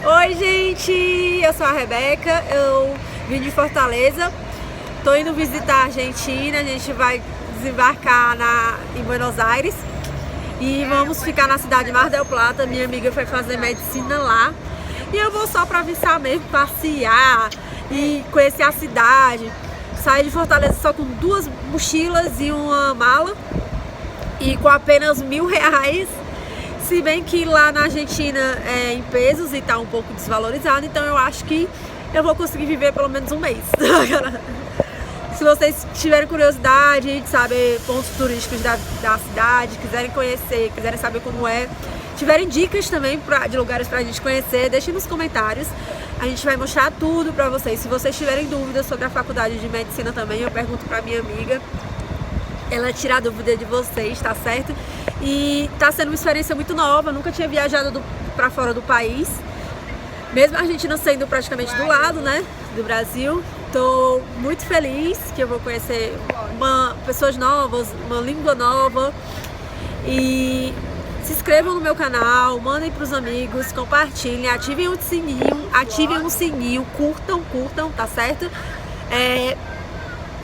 Oi, gente! Eu sou a Rebeca, eu vim de Fortaleza, tô indo visitar a Argentina, a gente vai desembarcar em Buenos Aires e vamos ficar na cidade de Mar del Plata. Minha amiga foi fazer medicina lá e eu vou só pra visitar mesmo, passear e conhecer a cidade. Saí de Fortaleza só com 2 mochilas e uma mala e com apenas R$1.000. Se bem que lá na Argentina é em pesos e tá um pouco desvalorizado, então eu acho que eu vou conseguir viver pelo menos um mês. Se vocês tiverem curiosidade de saber pontos turísticos da cidade, quiserem conhecer, quiserem saber como é, tiverem dicas também de lugares pra gente conhecer, deixem nos comentários. A gente vai mostrar tudo pra vocês. Se vocês tiverem dúvidas sobre a faculdade de medicina também, eu pergunto pra minha amiga. Ela tira a dúvida de vocês, tá certo? E tá sendo uma experiência muito nova, nunca tinha viajado pra fora do país. Mesmo a Argentina sendo praticamente do lado, né, do Brasil. Tô muito feliz que eu vou conhecer pessoas novas, uma língua nova. E se inscrevam no meu canal, mandem pros amigos, compartilhem, ativem o sininho, curtam, tá certo?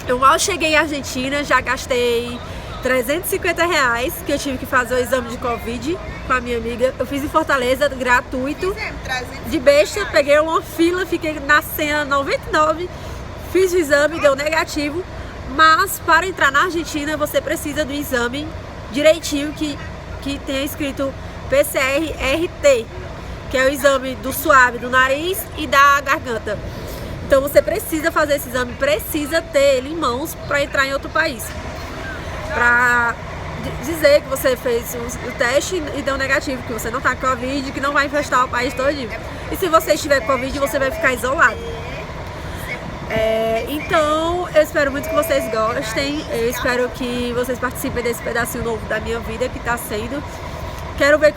Eu mal cheguei à Argentina, já gastei R$350, que eu tive que fazer o exame de Covid com a minha amiga. Eu fiz em Fortaleza, gratuito, de besta, peguei uma fila, fiquei na senha 99, fiz o exame, deu negativo. Mas para entrar na Argentina você precisa do exame direitinho, que tenha escrito PCR-RT, que é o exame do suave do nariz e da garganta. Então você precisa fazer esse exame, precisa ter ele em mãos para entrar em outro país. Para dizer que você fez o teste e deu negativo, que você não tá com Covid, que não vai infestar o país todinho. E se você estiver com Covid, você vai ficar isolado. Então, eu espero muito que vocês gostem. Eu espero que vocês participem desse pedacinho novo da minha vida que tá sendo. Quero ver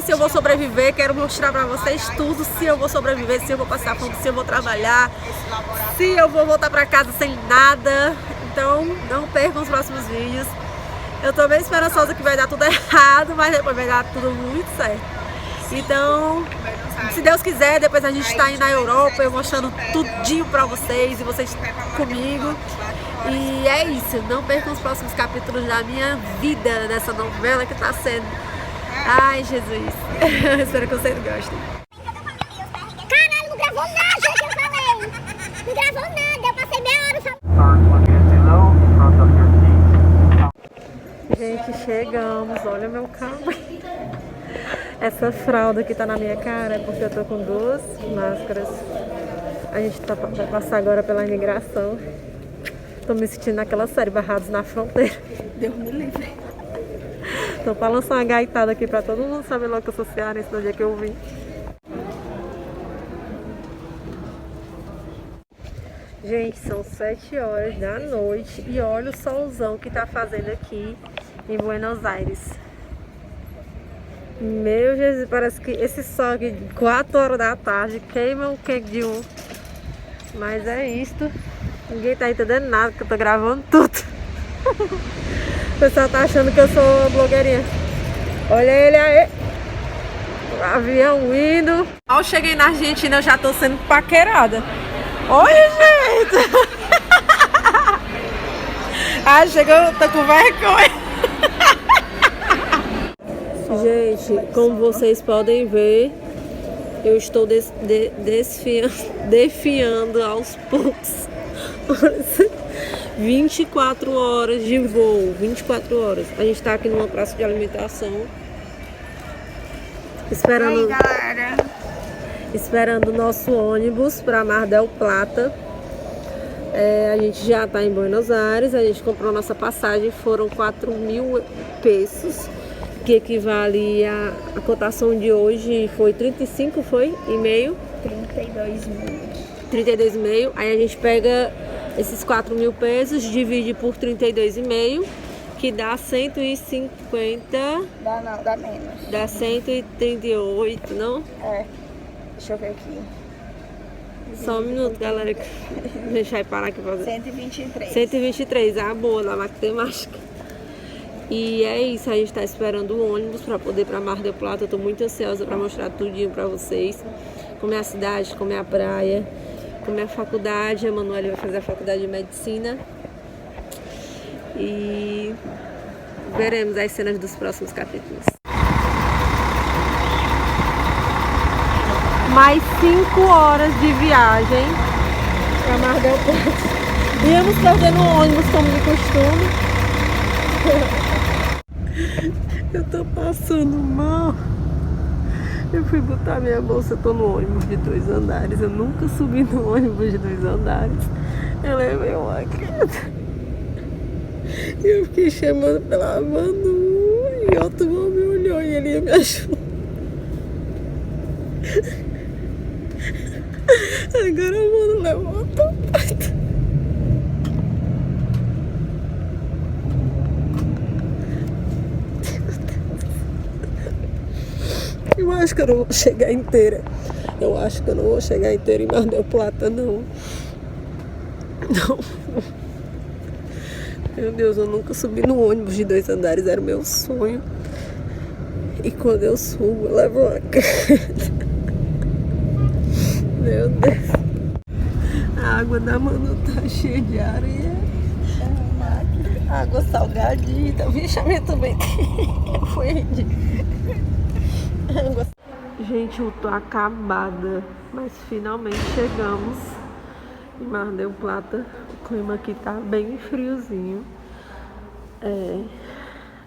se eu vou sobreviver, quero mostrar pra vocês tudo, se eu vou sobreviver, se eu vou passar fome, se eu vou trabalhar, se eu vou voltar pra casa sem nada. Então, não percam os próximos vídeos. Eu tô bem esperançosa que vai dar tudo errado, mas depois vai dar tudo muito certo. Então, se Deus quiser, depois a gente tá aí na Europa, eu mostrando tudinho pra vocês e vocês comigo. E é isso, não percam os próximos capítulos da minha vida nessa novela que tá sendo. Ai, Jesus. Espero que vocês gostem. Caralho, não gravou nada que eu falei. Não gravou nada, eu passei meia hora falando. Gente, chegamos. Olha meu carro. Essa fralda que tá na minha cara é porque eu tô com 2 máscaras. A gente vai passar agora pela imigração. Tô me sentindo naquela série, Barrados na Fronteira. Deus me livre. Tô pra lançar uma gaitada aqui pra todo mundo saber logo que eu sou cearense no dia que eu vim. Gente, são 7 horas da noite e olha o solzão que tá fazendo aqui em Buenos Aires. Meu Jesus, parece que esse sol aqui de 4 horas da tarde queima o quente de um. Mas é isto. Ninguém tá entendendo nada, que eu tô gravando tudo. O pessoal tá achando que eu sou blogueirinha. Olha ele aí. O avião indo. Ao cheguei na Argentina, eu já tô sendo paquerada. Olha, gente. Chegou, tô com vergonha. Gente, como vocês podem ver, eu estou defiando aos poucos. 24 horas de voo, 24 horas. A gente tá aqui numa praça de alimentação. Esperando o nosso ônibus para Mar del Plata. A gente já tá em Buenos Aires. A gente comprou nossa passagem, foram 4.000 pesos, que equivale a cotação de hoje foi 35, foi? E meio? 32,5. Aí a gente pega esses 4.000 pesos, divide por 32,5, que dá 150. Dá menos. Dá 138, não? Deixa eu ver aqui. Só um minuto, galera. Deixa eu parar aqui pra fazer. 123. 123, boa, da matemática. E é isso, a gente tá esperando o ônibus para poder ir pra Mar del Plata. Eu tô muito ansiosa para mostrar tudinho para vocês. Como é a cidade, como é a praia, como é a faculdade. A Manuela vai fazer a faculdade de medicina. E veremos as cenas dos próximos capítulos. Mais 5 horas de viagem para Mar del Plata. Íamos perdendo o ônibus como de costume. Eu tô passando mal. Eu fui botar minha bolsa, eu tô no ônibus de 2 andares. Eu nunca subi no ônibus de 2 andares. Eu levei uma queda. Eu fiquei chamando pela Manu e outro irmão me olhou e ele ia me ajudar. Agora a Manu levantou. Eu acho que eu não vou chegar inteira. Eu acho que eu não vou chegar inteira em Mar del Plata, não. Não. Meu Deus, eu nunca subi no ônibus de 2 andares, era o meu sonho. E quando eu subo, eu levo uma queda. Meu Deus. A água da Manu tá cheia de areia. Água salgadita. O bichaminho também foi de água. Gente, eu tô acabada. Mas finalmente chegamos em Mar del Plata. O clima aqui tá bem friozinho.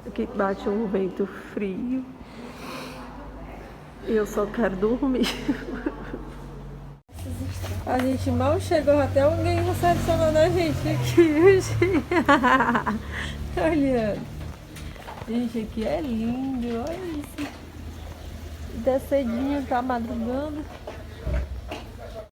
Aqui bate um vento frio. E eu só quero dormir. A gente mal chegou, até alguém recepcionando a gente aqui. Olha. Gente, aqui é lindo, olha isso. Descedinho, tá madrugando.